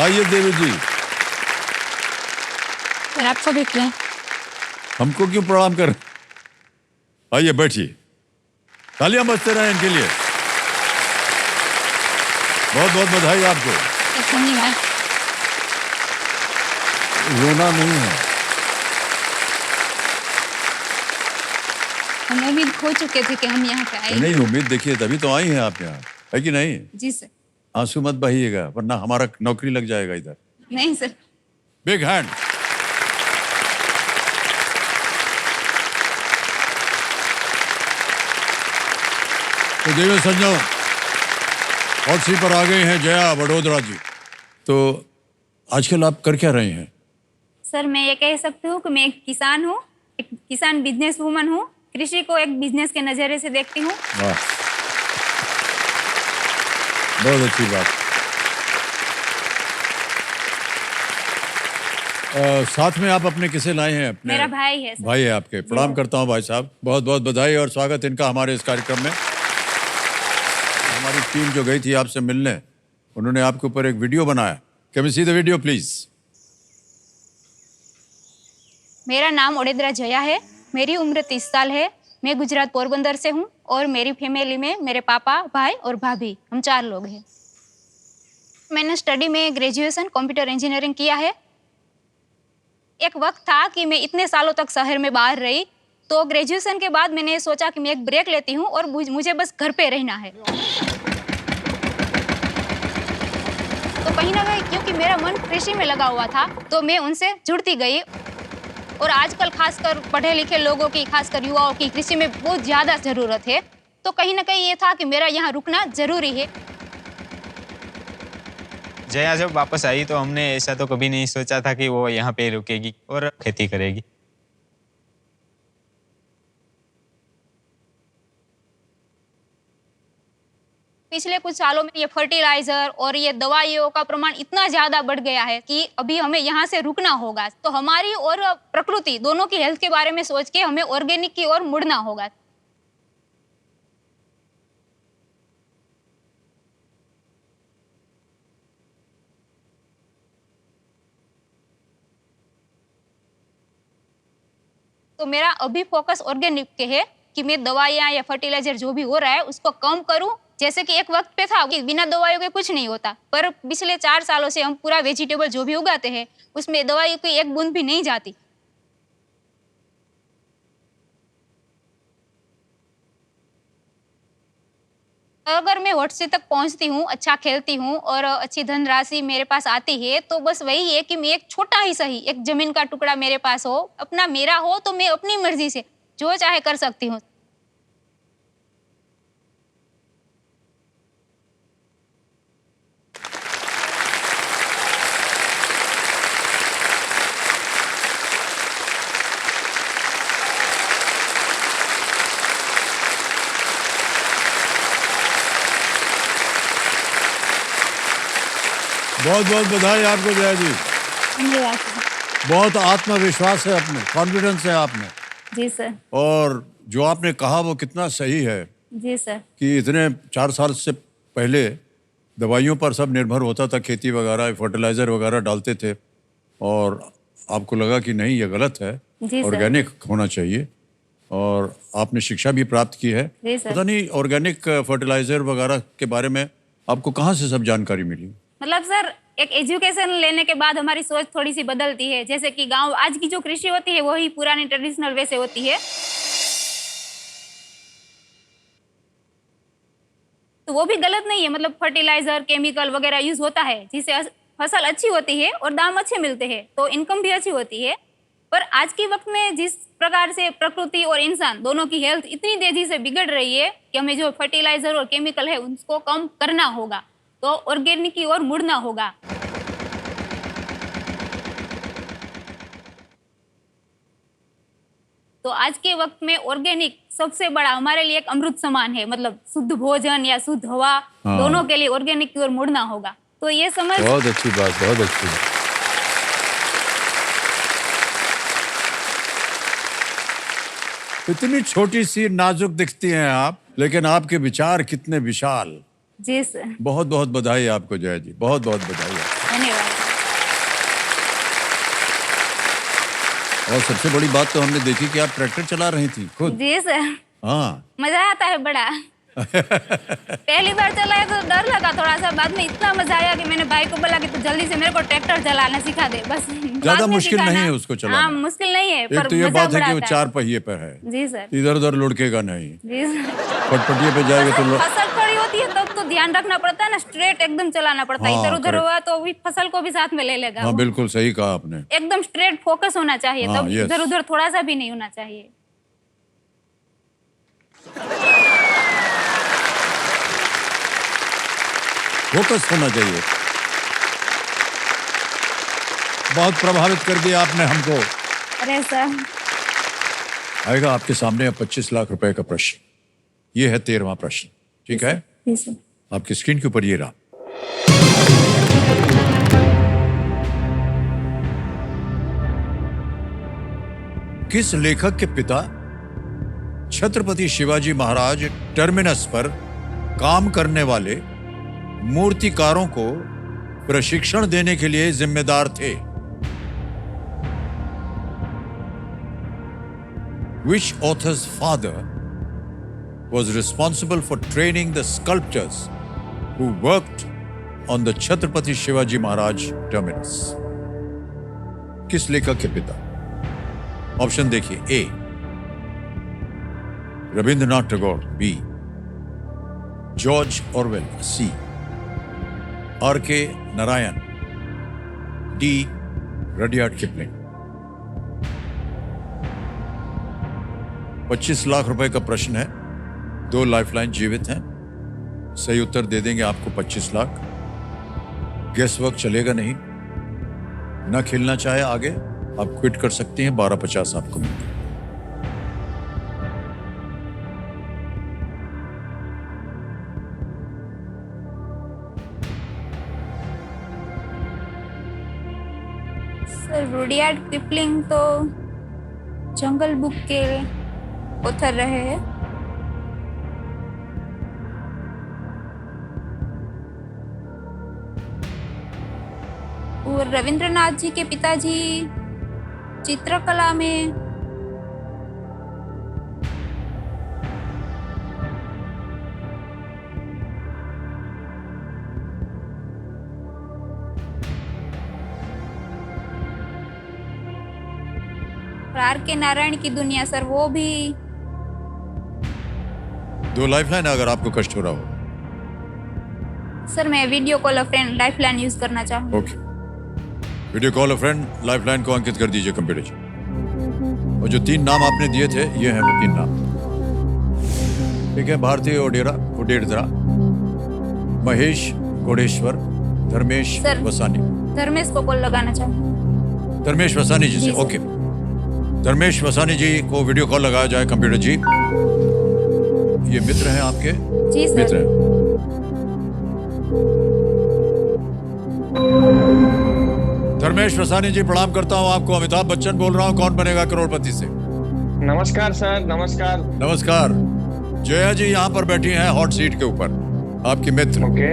आइए देवी जी। सर आपको देख लें। हमको क्यों प्रणाम कर? आइए बैठिए, तालियां बजते रहे इनके लिए। बहुत बहुत बधाई आपको। धन्यवाद। रोना नहीं है। हम उम्मीद खो चुके थे कि हम यहाँ पे आए। नहीं, उम्मीद देखिए तभी तो आई हैं आप यहाँ, है कि नहीं? जी सर। आंसू मत बहाइएगा वरना हमारा नौकरी लग जाएगा इधर। नहीं सर। Big hand. तो देवी सज्जनों, और सी पर आ गए हैं जया वडोदरा जी। तो आजकल आप कर क्या रहे हैं? सर मैं ये कह सकती हूँ कि मैं एक किसान हूँ, एक किसान बिजनेस वूमन हूँ। कृषि को एक बिजनेस के नज़रिए से देखती हूँ। वाह, बहुत अच्छी बात। साथ में आप अपने किसे लाए हैं? अपने मेरा भाई है सर। भाई है आपके। प्रणाम करता हूं भाई साहब, बहुत बहुत बधाई और स्वागत इनका हमारे इस कार्यक्रम में। हमारी टीम जो गई थी आपसे मिलने, उन्होंने आपके ऊपर एक वीडियो बनाया। Can we see the video please? मेरा नाम वडोदरा जया है, मेरी उम्र 30 साल है। मैं गुजरात पोरबंदर से हूँ और मेरी फैमिली में मेरे पापा, भाई और भाभी, हम 4 लोग हैं। मैंने स्टडी में ग्रेजुएशन कंप्यूटर इंजीनियरिंग किया है। एक वक्त था कि मैं इतने सालों तक शहर में बाहर रही, तो ग्रेजुएशन के बाद मैंने सोचा कि मैं एक ब्रेक लेती हूँ और मुझे बस घर पे रहना है। तो कहीं ना कहीं क्योंकि मेरा मन कृषि में लगा हुआ था, तो मैं उनसे जुड़ती गई। और आजकल खासकर पढ़े लिखे लोगों की, खासकर युवाओं की कृषि में बहुत ज़्यादा ज़रूरत है। तो कहीं ना कहीं ये था कि मेरा यहाँ रुकना ज़रूरी है। जया जब वापस आई तो हमने ऐसा तो कभी नहीं सोचा था कि वो यहाँ पे रुकेगी और खेती करेगी। पिछले कुछ सालों में ये फर्टिलाइजर और ये दवाइयों का प्रमाण इतना ज़्यादा बढ़ गया है कि अभी हमें यहाँ से रुकना होगा। तो हमारी और प्रकृति दोनों की हेल्थ के बारे में सोच के हमें ऑर्गेनिक की ओर मुड़ना होगा। तो मेरा अभी फोकस ऑर्गेनिक के है कि मैं दवाइयाँ या फर्टिलाइजर जो भी हो रहा है उसको कम करूं। जैसे कि एक वक्त पे था कि बिना दवाइयों के कुछ नहीं होता, पर पिछले 4 सालों से हम पूरा वेजिटेबल जो भी उगाते हैं उसमें दवाई की एक बूंद भी नहीं जाती। अगर मैं WhatsApp तक पहुंचती हूँ, अच्छा खेलती हूँ और अच्छी धनराशि मेरे पास आती है, तो बस वही है कि मैं एक छोटा ही सही एक जमीन का टुकड़ा मेरे पास हो, अपना मेरा हो, तो मैं अपनी मर्जी से जो चाहे कर सकती हूँ। बहुत बहुत बधाई आपको जया जी। धन्यवाद। बहुत आत्मविश्वास है, अपने कॉन्फिडेंस है आप में। जी सर। और जो आपने कहा वो कितना सही है जी सर। कि इतने 4 साल से पहले दवाइयों पर सब निर्भर होता था, खेती वगैरह फर्टिलाइजर वगैरह डालते थे, और आपको लगा कि नहीं ये गलत है, जी सर। ऑर्गेनिक होना चाहिए, और आपने शिक्षा भी प्राप्त की है। जी सर। पता नहीं ऑर्गेनिक फर्टिलाइजर वगैरह के बारे में आपको कहाँ से सब जानकारी मिली? मतलब सर एक एजुकेशन लेने के बाद हमारी सोच थोड़ी सी बदलती है। जैसे कि गांव आज की जो कृषि होती है वही पुरानी ट्रेडिशनल वे से होती है, तो वो भी गलत नहीं है। मतलब फर्टिलाइजर केमिकल वगैरह यूज होता है जिससे फसल अच्छी होती है और दाम अच्छे मिलते हैं, तो इनकम भी अच्छी होती है। पर आज के वक्त में जिस प्रकार से प्रकृति और इंसान दोनों की हेल्थ इतनी तेजी से बिगड़ रही है कि हमें जो फर्टिलाइजर और केमिकल है उसको कम करना होगा, तो ऑर्गेनिक की ओर मुड़ना होगा। तो आज के वक्त में ऑर्गेनिक सबसे बड़ा हमारे लिए एक अमृत समान है। मतलब शुद्ध भोजन या शुद्ध हवा, हाँ। दोनों के लिए ऑर्गेनिक की ओर मुड़ना होगा। तो ये समझ बहुत अच्छी बात, बहुत अच्छी बात। इतनी छोटी सी नाजुक दिखती हैं आप, लेकिन आपके विचार कितने विशाल। जी सर। बहुत बहुत बधाई आपको जया जी, बहुत बहुत बधाई आपको। धन्यवाद। और सबसे बड़ी बात तो हमने देखी कि आप ट्रैक्टर चला रही थी खुद। जी सर, हाँ। मजा आता है बड़ा। पहली बार चलाया तो डर लगा थोड़ा सा, बाद में इतना मजा आया कि मैंने भाई को बोला कि तू जल्दी से मेरे को ट्रैक्टर चलाना सिखा दे बस। ज्यादा मुश्किल नहीं है उसको चलाना। हाँ, मुश्किल नहीं है, एक पर तो ये मजा बात है बड़ा कि वो आता 4 पहिए पे है, जी सर, इधर उधर लुढ़केगा नहीं। जी सर। पटपटिए पे जाएगा तो फसल खड़ी होती है तब तो ध्यान रखना पड़ता है ना, स्ट्रेट एकदम चलाना पड़ता है। हाँ, इधर उधर correct। हुआ तो भी फसल को भी साथ में ले लेगा हाँ वो। बिल्कुल सही कहा आपने। एकदम स्ट्रेट फोकस होना चाहिए, हाँ, तब yes। इधर उधर थोड़ा सा भी नहीं होना चाहिए। फोकस होना चाहिए। बहुत प्रभावित कर दिया आपने हमको। अरे सर, आएगा आपके सामने अब 25 लाख रुपए का प्रश्न। ये है 13वां प्रश्न, ठीक है? जी सर। आपकी स्क्रीन के ऊपर ये रहा। किस लेखक के पिता छत्रपति शिवाजी महाराज टर्मिनस पर काम करने वाले मूर्तिकारों को प्रशिक्षण देने के लिए जिम्मेदार थे? Which author's father was responsible for training the sculptors who worked on the Chhatrapati Shivaji Maharaj terminus? किस लेखक के पिता? ऑप्शन देखिए। A Rabindranath Tagore, B George Orwell, C R K Narayan, D Rudyard Kipling. 25 lakh रुपए का प्रश्न है, 2 लाइफलाइन जीवित हैं। सही उत्तर दे देंगे आपको 25 लाख। गेस वर्क चलेगा नहीं। ना खेलना चाहे आगे आप क्विट कर सकते हैं। 1250 आपको मिलेगा। सर, रुडियार्ड किपलिंग तो जंगल बुक के ऑथर रहे हैं। और रविंद्रनाथ जी के पिताजी चित्रकला में आर के नारायण की दुनिया, सर वो भी। 2 लाइफलाइन अगर आपको कष्ट हो रहा हो। सर मैं वीडियो कॉल अ फ्रेंड लाइफलाइन यूज करना चाहूँ। ओके, वीडियो कॉल अ फ्रेंड लाइफलाइन को अंकित कर दीजिए कंप्यूटर जी। और जो 3 नाम आपने दिए थे ये हैं वो 3 नाम, ठीक है? भारती ओडेरा, महेश घोड़ेश्वर, धर्मेश सर, वसानी। धर्मेश को कॉल लगाना चाहूँ। धर्मेश वसानी जी से, जी सर। ओके। धर्मेश वसानी जी को वीडियो कॉल लगाया जाए कंप्यूटर जी। ये मित्र हैं आपके? जी सर। मित्र हैं। धर्मेश वसानी जी प्रणाम करता हूं आपको। अमिताभ बच्चन बोल रहा हूं, कौन बनेगा करोड़पति से। नमस्कार सर, नमस्कार। नमस्कार। जया जी यहाँ पर बैठी हैं हॉट सीट के ऊपर, आपकी मित्र। ओके।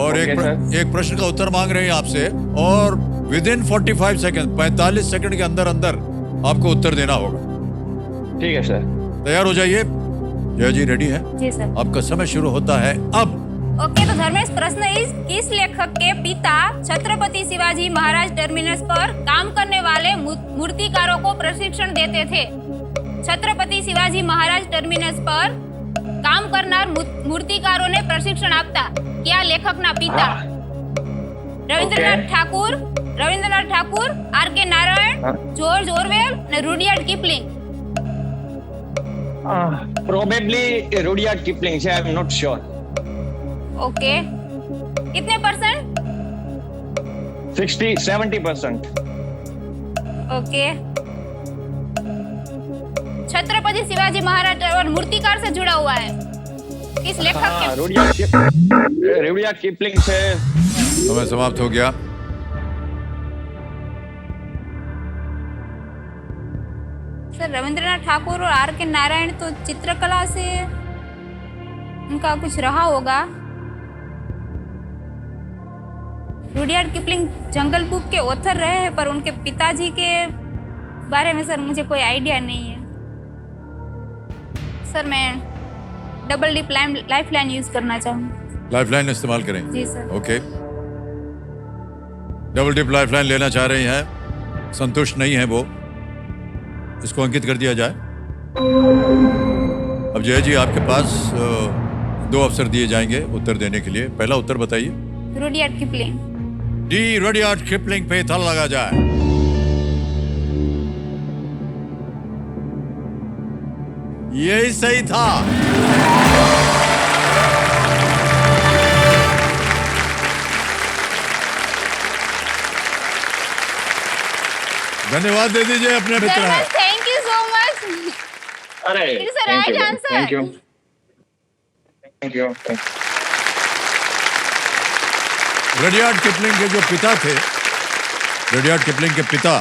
और ओके, एक प्रश्न का उत्तर मांग रहे हैं आपसे, और विद इन 45 सेकंड, 45 सेकंड के अंदर अंदर आपको उत्तर देना होगा। ठीक है सर। तैयार हो जाइए। जया जी रेडी है? जी सर। आपका समय शुरू होता है अब। ओके, तो धर्मेश, प्रश्न इस किस लेखक के पिता छत्रपति शिवाजी महाराज टर्मिनस पर काम करने वाले मूर्तिकारों को प्रशिक्षण देते थे? छत्रपति शिवाजी महाराज टर्मिनस पर काम करનાર મૂર્તિકારોને પ્રશિક્ષણ આપતા કયા લેખકના પિતા? Rabindranath Thakur, R K Narayan, George Orwell અને Rudyard Kipling. Probably Rudyard Kipling છે, I am not sure. Okay, कितने परसेंट? 60-70%। ओके। छत्रपति शिवाजी महाराज और मूर्तिकार से जुड़ा हुआ है, किस लेखक के? रुडियार्ड किपलिंग છે। समय समाप्त हो गया। सर, रविंद्रनाथ ठाकुर और आर के नारायण तो चित्रकला से उनका कुछ रहा होगा। रुडयार्ड किपलिंग जंगल बुक के ऑथर रहे हैं, पर उनके पिताजी के बारे में सर मुझे कोई आइडिया नहीं है। सर मैं double deep life line use करना चाहूँ। लाइफलाइन इस्तेमाल करेंगे? Ji sir. Okay, double dip lifeline लेना चाह रही हैं, संतुष्ट नहीं है वो, इसको अंकित कर दिया जाए। अब जय जी आपके पास 2 अवसर दिए जाएंगे उत्तर देने के लिए। पहला उत्तर बताइए। Rudyard Kipling. D, Rudyard Kipling पे ताला लगा जाए। यही सही था। धन्यवाद दे दीजिए अपने मित्र हैं। Thank you so much. अरे It is the thank right you, answer. thank you, thank you, thank you. Rudyard Kipling के जो पिता थे, रुडयार्ड किपलिंग के पिता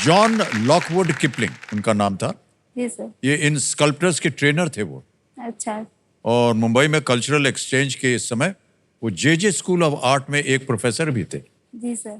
जॉन लॉकवुड किपलिंग उनका नाम था। जी सर। ये इन स्कल्प्टर्स के ट्रेनर थे वो, अच्छा। और मुंबई में कल्चरल एक्सचेंज के इस समय वो जे स्कूल ऑफ आर्ट में एक प्रोफेसर भी थे। जी सर।